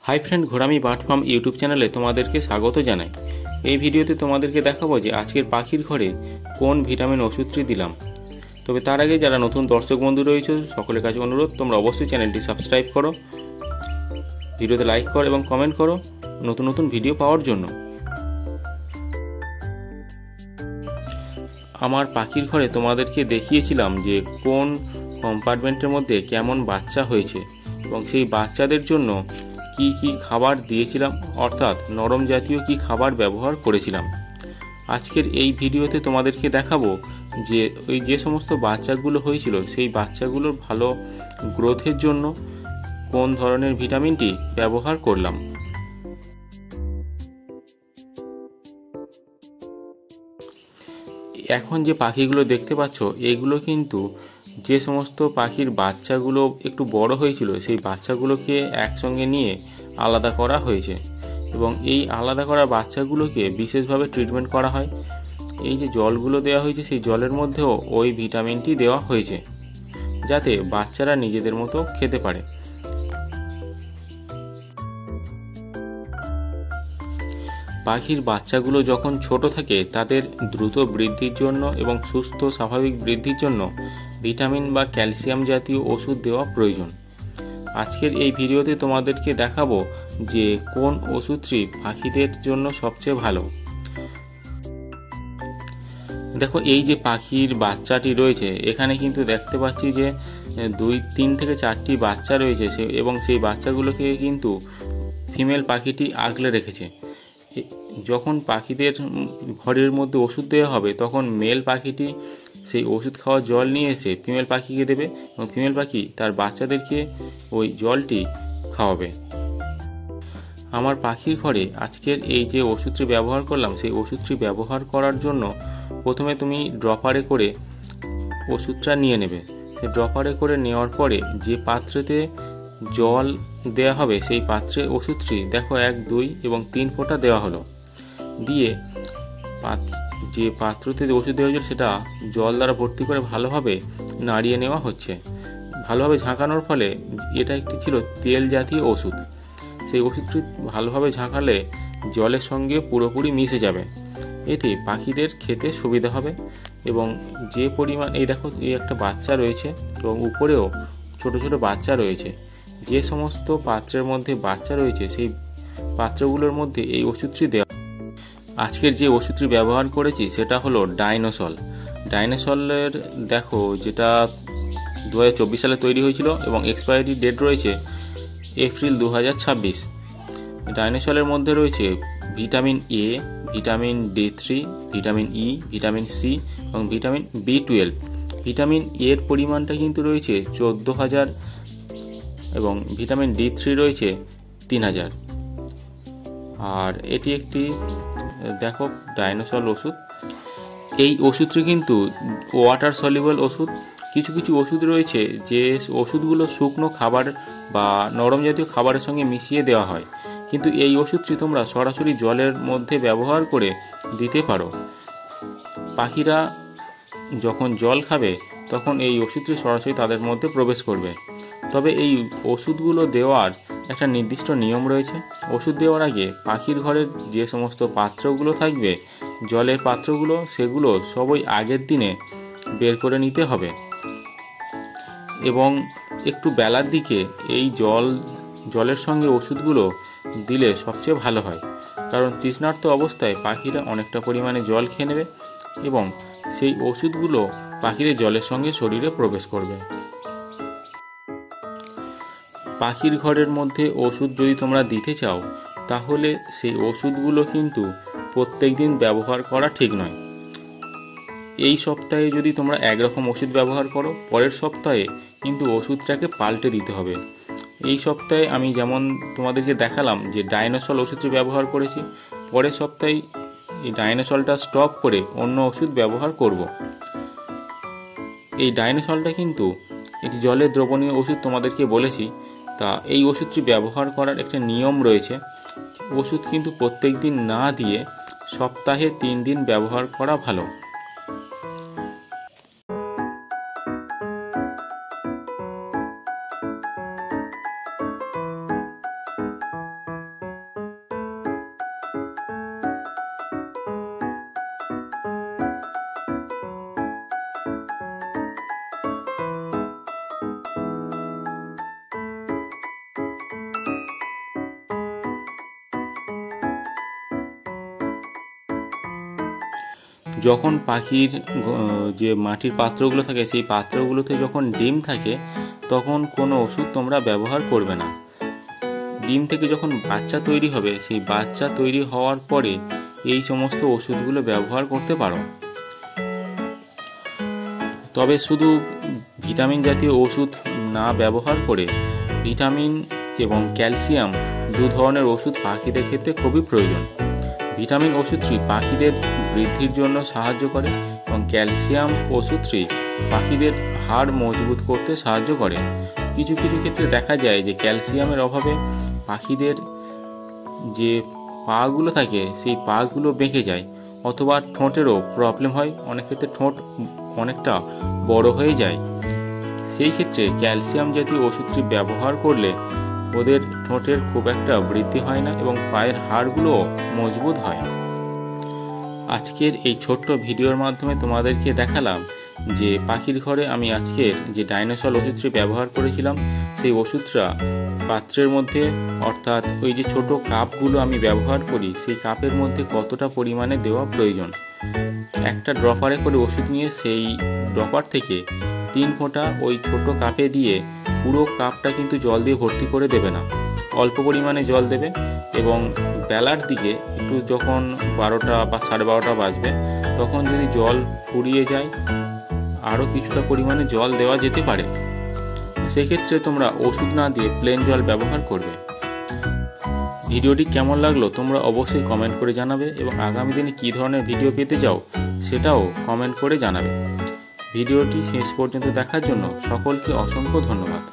High friend, Ghorami bird farm YouTube চ্যানেলে তোমাদেরকে স্বাগত জানাই। এই ভিডিওতে তোমাদেরকে দেখাবো যে আজকের পাখির ঘরে কোন ভিটামিন ওষুধটি দিলাম। তবে তার আগে যারা নতুন দর্শক বন্ধু রয়েছে সকলের কাছে অনুরোধ, তোমরা অবশ্যই চ্যানেলটি সাবস্ক্রাইব করো, ভিডিওতে লাইক করো এবং কমেন্ট করো নতুন নতুন ভিডিও পাওয়ার জন্য। আমার পাখির ঘরে তোমাদেরকে দেখিয়েছিলাম যে কোন কম্পার্টমেন্টের মধ্যে কেমন বাচ্চা হয়েছে এবং সেই বাচ্চাদের জন্য কি কি খাবার দিয়েছিলাম, অর্থাৎ নরম জাতীয় কি খাবার ব্যবহার করেছিলাম। আজকের এই ভিডিওতে তোমাদেরকে দেখাবো যে ওই যে সমস্ত বাচ্চাগুলো হয়েছিল সেই বাচ্চাগুলোর ভালো গ্রোথের জন্য কোন ধরনের ভিটামিনটি ব্যবহার করলাম। এখন যে পাখিগুলো দেখতে পাচ্ছ এগুলো কিন্তু যে সমস্ত পাখির বাচ্চাগুলো একটু বড় হয়েছিল সেই বাচ্চাগুলোকে একসঙ্গে নিয়ে আলাদা করা হয়েছে এবং এই আলাদা করা বাচ্চাগুলোকে বিশেষভাবে ট্রিটমেন্ট করা হয়। এই যে জলগুলো দেওয়া হয়েছে সেই জলের মধ্যেও ওই ভিটামিনটি দেওয়া হয়েছে যাতে বাচ্চারা নিজেদের মতো খেতে পারে। পাখির বাচ্চাগুলো যখন ছোট থাকে তাদের দ্রুত বৃদ্ধির জন্য এবং সুস্থ স্বাভাবিক বৃদ্ধির জন্য ভিটামিন বা ক্যালসিয়াম জাতীয় ওষুধ দেওয়া প্রয়োজন। আজকের এই ভিডিওতে তোমাদেরকে দেখাবো যে কোন ওষুধটি পাখিদের জন্য সবচেয়ে ভালো। দেখো, এই যে পাখির বাচ্চাটি রয়েছে এখানে কিন্তু দেখতে পাচ্ছি যে 2-3 থেকে 4টি বাচ্চা রয়েছে এবং সেই বাচ্চাগুলোকে কিন্তু ফিমেল পাখিটি আগলে রেখেছে। যখন পাখিদের ঘরের মধ্যে ওষুধ দেওয়া হবে তখন মেল পাখিটি সেই ওষুধ খাওয়া জল নিয়ে এসে ফিমেল পাখিকে দেবে এবং ফিমেল পাখি তার বাচ্চাদেরকে ওই জলটি খাওয়াবে। আমার পাখির ঘরে আজকের এই যে ওষুধটি ব্যবহার করলাম সেই ওষুধটি ব্যবহার করার জন্য প্রথমে তুমি ড্রপারে করে ওষুধটা নিয়ে নেবে। সেই ড্রপারে করে নেওয়ার পরে যে পাত্রেতে জল দেওয়া হবে সেই পাত্রে ওষুধটি দেখো 1, 2 এবং 3 ফোঁটা দেওয়া হলো। দিয়ে যে পাত্রতে ওষুধ দেওয়া হয়েছিল সেটা জল দ্বারা ভর্তি করে ভালোভাবে নাড়িয়ে নেওয়া হচ্ছে। ভালোভাবে ঝাঁকানোর ফলে এটা একটি ছিল তেল জাতীয় ওষুধ। সেই ওষুধটি ভালোভাবে ঝাঁকালে জলের সঙ্গে পুরোপুরি মিশে যাবে, এতে পাখিদের খেতে সুবিধা হবে। এবং যে পরিমাণ এই দেখো এই একটা বাচ্চা রয়েছে এবং উপরেও ছোট ছোট বাচ্চা রয়েছে। যে সমস্ত পাত্রের মধ্যে বাচ্চা রয়েছে সেই পাত্রগুলোর মধ্যে এই ওষুধটি দেওয়া। আজকের যে ওষুধটি ব্যবহার করেছি সেটা হলো ডাইনোসল। ডাইনোসলের দেখো যেটা 2024 সালে তৈরি হয়েছিল এবং এক্সপায়ারি ডেট রয়েছে এপ্রিল 2026। ডাইনোসলের মধ্যে রয়েছে vitamin A, vitamin D3, vitamin E, vitamin C এবং ভিটামিন B12। ভিটামিন এর পরিমাণটা কিন্তু রয়েছে 14,000 এবং ভিটামিন D3 রয়েছে 3,000। আর এটি একটি দেখো ডাইনোসল ওষুধ। এই ওষুধটি কিন্তু ওয়াটার সলিউবল ওষুধ। কিছু কিছু ওষুধ রয়েছে যে ওষুধগুলো শুকনো খাবার বা নরম জাতীয় খাবারের সঙ্গে মিশিয়ে দেওয়া হয়, কিন্তু এই ওষুধটি তোমরা সরাসরি জলের মধ্যে ব্যবহার করে দিতে পারো। পাখিরা যখন জল খাবে তখন এই ওষুধটি সরাসরি তাদের মধ্যে প্রবেশ করবে। তবে এই ওষুধগুলো দেওয়ার একটা নির্দিষ্ট নিয়ম রয়েছে। ওষুধ দেওয়ার আগে পাখির ঘরের যে সমস্ত পাত্রগুলো থাকবে, জলের পাত্রগুলো, সেগুলো সবই আগের দিনে বের করে নিতে হবে এবং একটু বেলার দিকে এই জলের সঙ্গে ওষুধগুলো দিলে সবচেয়ে ভালো হয়। কারণ তৃষ্ণার্ত অবস্থায় পাখিরা অনেকটা পরিমাণে জল খেয়ে নেবে এবং সেই ওষুধগুলো পাখিদের জলের সঙ্গে শরীরে প্রবেশ করবে। পাখির ঘরের মধ্যে ওষুধ যদি তোমরা দিতে চাও তাহলে সেই ওষুধগুলো কিন্তু প্রত্যেক দিন ব্যবহার করা ঠিক নয়। এই সপ্তাহে যদি তোমরা একরকম ওষুধ ব্যবহার করো, পরের সপ্তাহে কিন্তু ওষুধটাকে পাল্টে দিতে হবে। এই সপ্তাহে আমি যেমন তোমাদেরকে দেখালাম যে ডাইনোসল ওষুধটি ব্যবহার করেছি, পরের সপ্তাহে এই ডাইনোসলটা স্টপ করে অন্য ওষুধ ব্যবহার করব। এই ডাইনোসলটা কিন্তু একটি জলের দ্রবণীয় ওষুধ তোমাদেরকে বলেছি। তা এই ওষুধটি ব্যবহার করার একটা নিয়ম রয়েছে। ওষুধ কিন্তু প্রত্যেক দিন না দিয়ে সপ্তাহে 3 দিন ব্যবহার করা ভালো। যখন পাখির যে মাটির পাত্রগুলো থাকে সেই পাত্রগুলোতে যখন ডিম থাকে তখন কোনো ওষুধ তোমরা ব্যবহার করবে না। ডিম থেকে যখন বাচ্চা তৈরি হবে সেই বাচ্চা তৈরি হওয়ার পরে এই সমস্ত ওষুধগুলো ব্যবহার করতে পারো। তবে শুধু ভিটামিন জাতীয় ওষুধ না ব্যবহার করে ভিটামিন এবং ক্যালসিয়াম দু ধরনের ওষুধ পাখিদের ক্ষেত্রে খুবই প্রয়োজন। ভিটামিন ওষুধটি পাখিদের বৃদ্ধির জন্য সাহায্য করে এবং ক্যালসিয়াম ওষুধটি পাখিদের হাড় মজবুত করতে সাহায্য করে। কিছু কিছু ক্ষেত্রে দেখা যায় যে ক্যালসিয়ামের অভাবে পাখিদের যে পাগুলো থাকে সেই পাগুলো বেঁকে যায়, অথবা ঠোঁটেরও প্রবলেম হয়, অনেক ক্ষেত্রে ঠোঁট অনেকটা বড় হয়ে যায়। সেই ক্ষেত্রে ক্যালসিয়াম জাতীয় ওষুধটি ব্যবহার করলে ওদের ঠোঁটের খুব একটা বৃদ্ধি হয় না এবং পায়ের হাড়গুলোও মজবুত হয়। আজকের এই ছোট্ট ভিডিওর মাধ্যমে তোমাদেরকে দেখালাম যে পাখির ঘরে আমি আজকের যে ডাইনোসল ওষুধটি ব্যবহার করেছিলাম সেই ওষুধটা পাত্রের মধ্যে, অর্থাৎ ওই যে ছোট কাপগুলো আমি ব্যবহার করি সেই কাপের মধ্যে কতটা পরিমাণে দেওয়া প্রয়োজন। একটা ড্রপারে করে ওষুধ নিয়ে সেই ড্রপার থেকে 3 ফোঁটা ওই ছোট কাপে দিয়ে পুরো কাপটা কিন্তু জল দিয়ে ভর্তি করে দেবে না, অল্প পরিমাণে জল দেবে এবং বেলার দিকে একটু যখন 12টা বা 12:30 বাজবে তখন যদি জল ফুরিয়ে যায় আরও কিছুটা পরিমাণে জল দেওয়া যেতে পারে। সেক্ষেত্রে তোমরা ওষুধ না দিয়ে প্লেন জল ব্যবহার করবে। ভিডিওটি কেমন লাগলো তোমরা অবশ্যই কমেন্ট করে জানাবে এবং আগামী দিনে কী ধরনের ভিডিও পেতে চাও সেটাও কমেন্ট করে জানাবে। ভিডিওটি শেষ পর্যন্ত দেখার জন্য সকলকে অসংখ্য ধন্যবাদ।